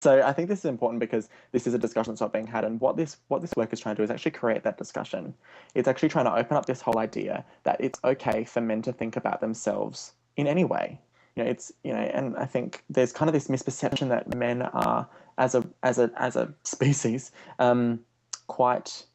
So I think this is important because this is a discussion that's not being had, and what this work is trying to do is actually create that discussion. It's actually trying to open up this whole idea that it's okay for men to think about themselves in any way. And I think there's kind of this misperception that men are, as a species, quite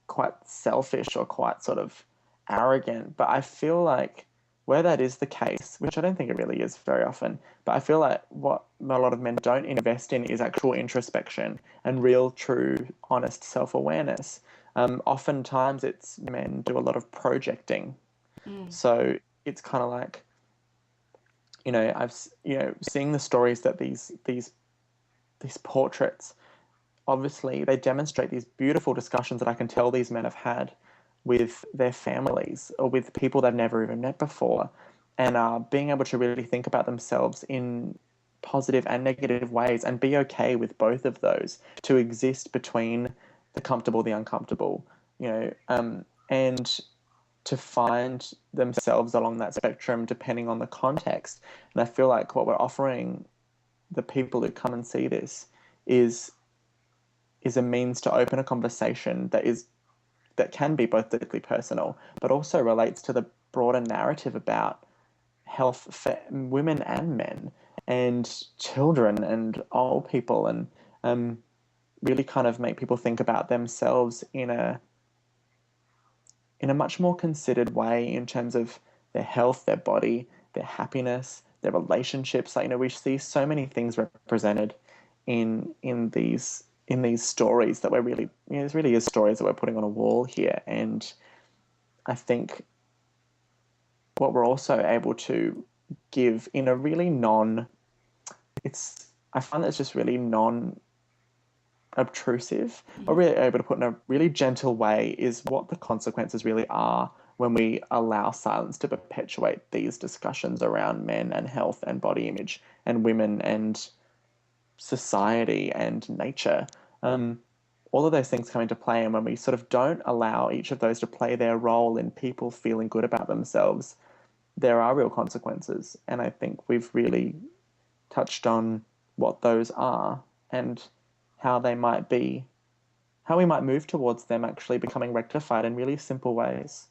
quite selfish or quite sort of arrogant. But I feel like where that is the case, which I don't think it really is very often, but I feel like what a lot of men don't invest in is actual introspection and real, true, honest self-awareness. Oftentimes, it's men do a lot of projecting. So it's kind of like, seeing the stories that these portraits, obviously they demonstrate these beautiful discussions that I can tell these men have had with their families or with people they've never even met before, and being able to really think about themselves in positive and negative ways and be okay with both of those, to exist between the comfortable, the uncomfortable, and to find themselves along that spectrum depending on the context. And I feel like what we're offering the people who come and see this is a means to open a conversation that can be both deeply personal, but also relates to the broader narrative about health for women and men and children and old people, and really kind of make people think about themselves in a much more considered way in terms of their health, their body, their happiness, their relationships. Like, we see so many things represented in these stories that we're really, this really is stories that we're putting on a wall here. And I think what we're also able to give in a really I find that it's just really obtrusive, or really able to put in a really gentle way, is what the consequences really are when we allow silence to perpetuate these discussions around men and health and body image and women and society and nature. All of those things come into play, and when we sort of don't allow each of those to play their role in people feeling good about themselves, there are real consequences. And I think we've really touched on what those are and how we might move towards them actually becoming rectified in really simple ways.